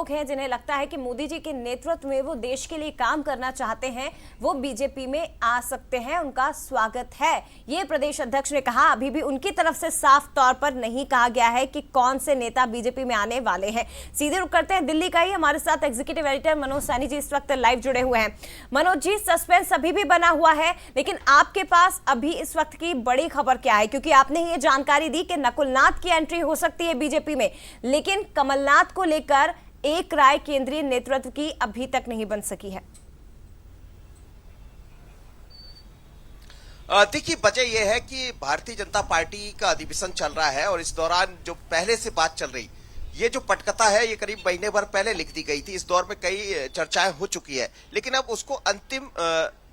लोग हैं जिन्हें लगता है कि मोदी जी के नेतृत्व में वो देश के लिए काम करना चाहते हैं, वो बीजेपी में आ सकते हैं, उनका स्वागत है, ये प्रदेश अध्यक्ष ने कहा। अभी भी उनकी तरफ से साफ तौर पर नहीं कहा गया है कि कौन से नेता बीजेपी में आने वाले हैं। सीधे रुक करते हैं दिल्ली का ही, हमारे साथ एग्जीक्यूटिव एडिटर मनोज सैनी जी इस वक्त लाइव जुड़े हुए हैं। मनोज जी, सस्पेंस अभी भी बना हुआ है, लेकिन आपके पास अभी इस वक्त की बड़ी खबर क्या है? क्योंकि आपने ये जानकारी दी कि नकुलनाथ की एंट्री हो सकती है बीजेपी में, लेकिन कमलनाथ को लेकर एक राय केंद्रीय नेतृत्व की अभी तक नहीं बन सकी है। देखिए, वजह यह है कि भारतीय जनता पार्टी का अधिवेशन चल रहा है और इस दौरान जो पहले से बात चल रही, ये जो पटकथा है ये करीब महीने भर पहले लिख दी गई थी। इस दौर में कई चर्चाएं हो चुकी है, लेकिन अब उसको अंतिम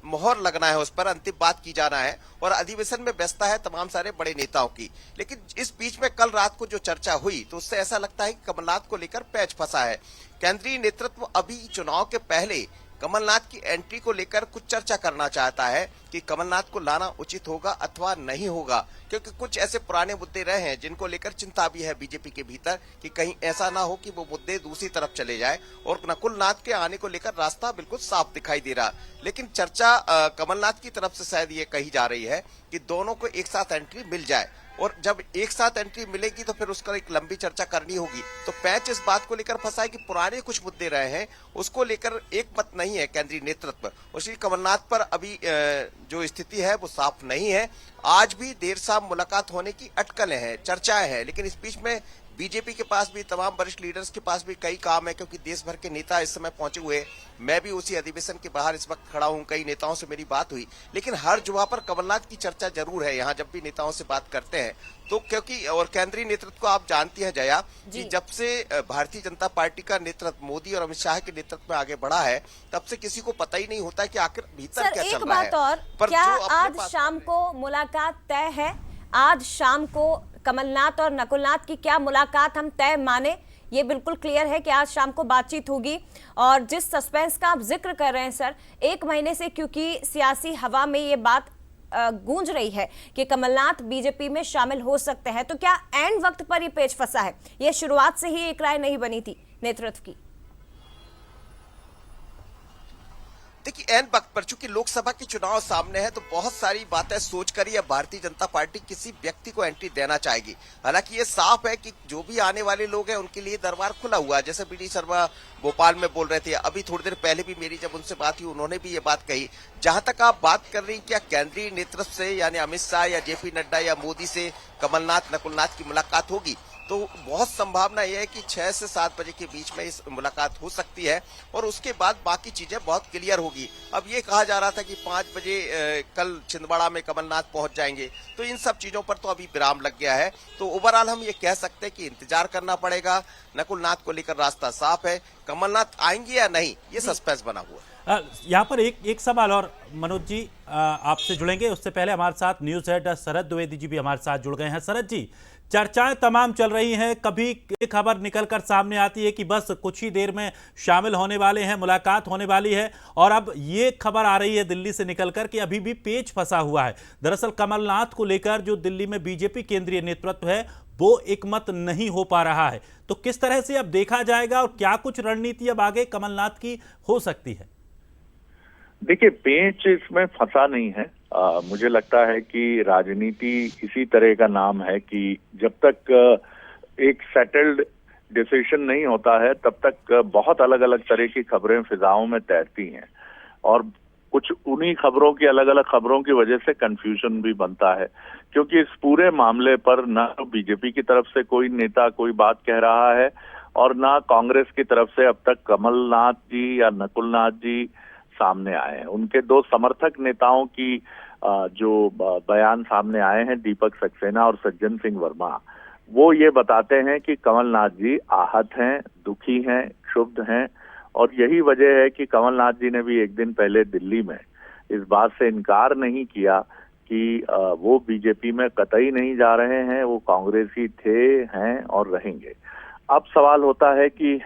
मोहर लगना है, उस पर अंतिम बात की जाना है और अधिवेशन में व्यस्तता है तमाम सारे बड़े नेताओं की। लेकिन इस बीच में कल रात को जो चर्चा हुई तो उससे ऐसा लगता है कि कमलनाथ को लेकर पैच फंसा है। केंद्रीय नेतृत्व अभी चुनाव के पहले कमलनाथ की एंट्री को लेकर कुछ चर्चा करना चाहता है कि कमलनाथ को लाना उचित होगा अथवा नहीं होगा, क्योंकि कुछ ऐसे पुराने मुद्दे रहे हैं जिनको लेकर चिंता भी है बीजेपी के भीतर कि कहीं ऐसा ना हो कि वो मुद्दे दूसरी तरफ चले जाए। और नकुलनाथ के आने को लेकर रास्ता बिल्कुल साफ दिखाई दे रहा, लेकिन चर्चा कमलनाथ की तरफ से शायद ये कही जा रही है कि दोनों को एक साथ एंट्री मिल जाए, और जब एक साथ एंट्री मिलेगी तो फिर उसका एक लंबी चर्चा करनी होगी। तो पैच इस बात को लेकर फंसा है कि पुराने कुछ मुद्दे रहे हैं उसको लेकर एक मत नहीं है केंद्रीय नेतृत्व, और श्री कमलनाथ पर अभी जो स्थिति है वो साफ नहीं है। आज भी देर शाम मुलाकात होने की अटकलें हैं, चर्चाएं हैं, लेकिन इस बीच में बीजेपी के पास भी, तमाम वरिष्ठ लीडर्स के पास भी कई काम है, क्योंकि देश भर के नेता इस समय पहुंचे हुए। मैं भी उसी अधिवेशन के बाहर इस वक्त खड़ा हूं, कई नेताओं से मेरी बात हुई, लेकिन हर जगह पर कमलनाथ की चर्चा जरूर है यहाँ जब भी नेताओं से बात करते हैं तो। क्योंकि और केंद्रीय नेतृत्व को आप जानती हैं जया कि जब से भारतीय जनता पार्टी का नेतृत्व मोदी और अमित शाह के नेतृत्व में आगे बढ़ा है, तब से किसी को पता ही नहीं होता कि आखिर भीतर क्या चल रहा है। पर क्या आज शाम को मुलाकात तय है? आज शाम को कमलनाथ और नकुलनाथ की क्या मुलाकात हम तय माने? ये बिल्कुल क्लियर है कि आज शाम को बातचीत होगी। और जिस सस्पेंस का आप जिक्र कर रहे हैं सर, एक महीने से क्योंकि सियासी हवा में ये बात गूंज रही है कि कमलनाथ बीजेपी में शामिल हो सकते हैं, तो क्या एंड वक्त पर ये पेच फंसा है? ये शुरुआत से ही एक राय नहीं बनी थी नेतृत्व की? देखिए, एन वक्त पर चूंकि लोकसभा के चुनाव सामने है तो बहुत सारी बातें सोचकर ही अब भारतीय जनता पार्टी किसी व्यक्ति को एंट्री देना चाहेगी। हालांकि ये साफ है कि जो भी आने वाले लोग हैं उनके लिए दरबार खुला हुआ है। जैसे बीडी शर्मा भोपाल में बोल रहे थे, अभी थोड़ी देर पहले भी मेरी जब उनसे बात हुई उन्होंने भी ये बात कही। जहां तक आप बात कर रही क्या केंद्रीय नेतृत्व से यानी अमित शाह या जेपी नड्डा या मोदी से कमलनाथ नकुलनाथ की मुलाकात होगी, तो बहुत संभावना यह है कि 6 से 7 बजे के बीच में इस मुलाकात हो सकती है और उसके बाद बाकी चीजें बहुत क्लियर होगी। अब ये कहा जा रहा था कि 5 बजे कल छिंदवाड़ा में कमलनाथ पहुंच जाएंगे, तो इन सब चीजों पर तो अभी विराम लग गया है। तो ओवरऑल हम ये कह सकते हैं कि इंतजार करना पड़ेगा। नकुलनाथ को लेकर रास्ता साफ है, कमलनाथ आएंगे या नहीं ये सस्पेंस बना हुआ है। यहाँ पर एक सवाल और मनोज जी आपसे जुड़ेंगे, उससे पहले हमारे साथ न्यूज हेड शरद द्विवेदी जी भी हमारे साथ जुड़ गए हैं। शरद जी, चर्चाएं तमाम चल रही हैं, कभी एक खबर निकलकर सामने आती है कि बस कुछ ही देर में शामिल होने वाले हैं, मुलाकात होने वाली है, और अब ये खबर आ रही है दिल्ली से निकलकर कि अभी भी पेच फंसा हुआ है। दरअसल कमलनाथ को लेकर जो दिल्ली में बीजेपी केंद्रीय नेतृत्व है वो एकमत नहीं हो पा रहा है, तो किस तरह से अब देखा जाएगा और क्या कुछ रणनीति अब आगे कमलनाथ की हो सकती है? देखिए, पेच इसमें फंसा नहीं है। मुझे लगता है कि राजनीति इसी तरह का नाम है कि जब तक एक सेटल्ड डिसीजन नहीं होता है तब तक बहुत अलग अलग तरह की खबरें फिजाओं में तैरती हैं, और कुछ उन्हीं खबरों की, अलग अलग खबरों की वजह से कंफ्यूजन भी बनता है। क्योंकि इस पूरे मामले पर ना तो बीजेपी की तरफ से कोई नेता कोई बात कह रहा है और ना कांग्रेस की तरफ से अब तक कमलनाथ जी या नकुलनाथ जी सामने आए हैं। उनके 2 समर्थक नेताओं की जो बयान सामने आए हैं, दीपक सक्सेना और सज्जन सिंह वर्मा, वो ये बताते हैं कि कमलनाथ जी आहत हैं, दुखी हैं, क्षुब्ध हैं, और यही वजह है कि कमलनाथ जी ने भी एक दिन पहले दिल्ली में इस बात से इनकार नहीं किया कि वो बीजेपी में कतई नहीं जा रहे हैं, वो कांग्रेसी थे, हैं और रहेंगे। अब सवाल होता है कि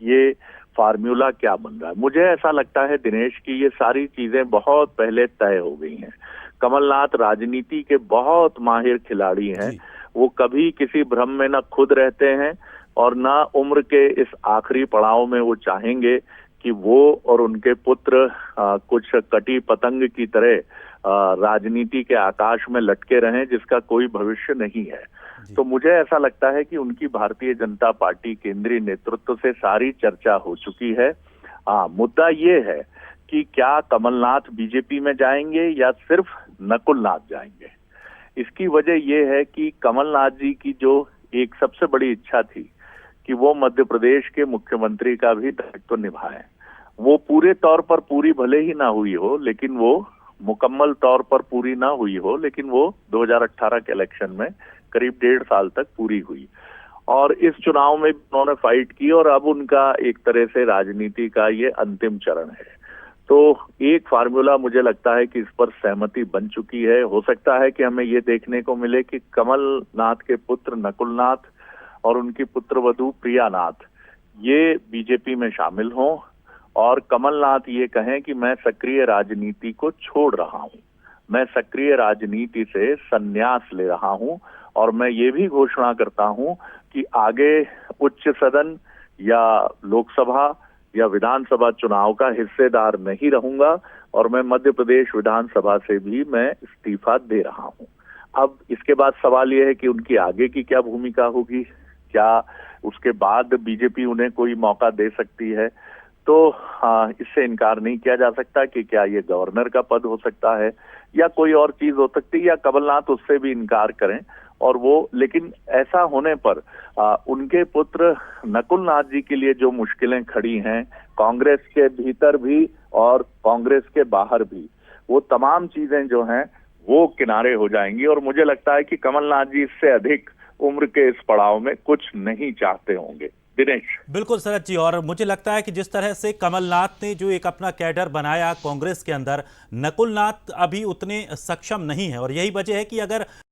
ये फार्मूला क्या बन रहा है। मुझे ऐसा लगता है दिनेश की ये सारी चीजें बहुत पहले तय हो गई हैं। कमलनाथ राजनीति के बहुत माहिर खिलाड़ी हैं, वो कभी किसी भ्रम में न खुद रहते हैं और ना उम्र के इस आखिरी पड़ाव में वो चाहेंगे कि वो और उनके पुत्र कुछ कटी पतंग की तरह राजनीति के आकाश में लटके रहें जिसका कोई भविष्य नहीं है। तो मुझे ऐसा लगता है कि उनकी भारतीय जनता पार्टी केंद्रीय नेतृत्व से सारी चर्चा हो चुकी है। मुद्दा ये है कि क्या कमलनाथ बीजेपी में जाएंगे या सिर्फ नकुलनाथ जाएंगे। इसकी वजह यह है कि कमलनाथ जी की जो एक सबसे बड़ी इच्छा थी कि वो मध्य प्रदेश के मुख्यमंत्री का भी दायित्व निभाएं, वो पूरे तौर पर पूरी भले ही ना हुई हो, लेकिन वो मुकम्मल तौर पर पूरी ना हुई हो, लेकिन वो 2018 के इलेक्शन में करीब 1.5 साल तक पूरी हुई। और इस चुनाव में उन्होंने फाइट की और अब उनका एक तरह से राजनीति का ये अंतिम चरण है। तो एक फार्मूला मुझे लगता है कि इस पर सहमति बन चुकी है। हो सकता है कि हमें ये देखने को मिले कि कमलनाथ के पुत्र नकुलनाथ और उनकी पुत्रवधू प्रियानाथ ये बीजेपी में शामिल हों और कमलनाथ ये कहें कि मैं सक्रिय राजनीति को छोड़ रहा हूं, मैं सक्रिय राजनीति से संन्यास ले रहा हूं और मैं ये भी घोषणा करता हूं कि आगे उच्च सदन या लोकसभा या विधानसभा चुनाव का हिस्सेदार नहीं रहूंगा और मैं मध्य प्रदेश विधानसभा से भी मैं इस्तीफा दे रहा हूं। अब इसके बाद सवाल यह है कि उनकी आगे की क्या भूमिका होगी, क्या उसके बाद बीजेपी उन्हें कोई मौका दे सकती है। तो इससे इनकार नहीं किया जा सकता कि क्या ये गवर्नर का पद हो सकता है या कोई और चीज हो सकती है, या कमलनाथ उससे भी इनकार करें और वो, लेकिन ऐसा होने पर उनके पुत्र नकुलनाथ जी के लिए जो मुश्किलें खड़ी हैं कांग्रेस के भीतर भी और कांग्रेस के बाहर भी, वो तमाम चीजें जो हैं वो किनारे हो जाएंगी। और मुझे लगता है कि कमलनाथ जी इससे अधिक उम्र के इस पड़ाव में कुछ नहीं चाहते होंगे। दिनेश। बिल्कुल शरद जी, और मुझे लगता है कि जिस तरह से कमलनाथ ने जो एक अपना कैडर बनाया कांग्रेस के अंदर, नकुलनाथ अभी उतने सक्षम नहीं है और यही वजह है कि अगर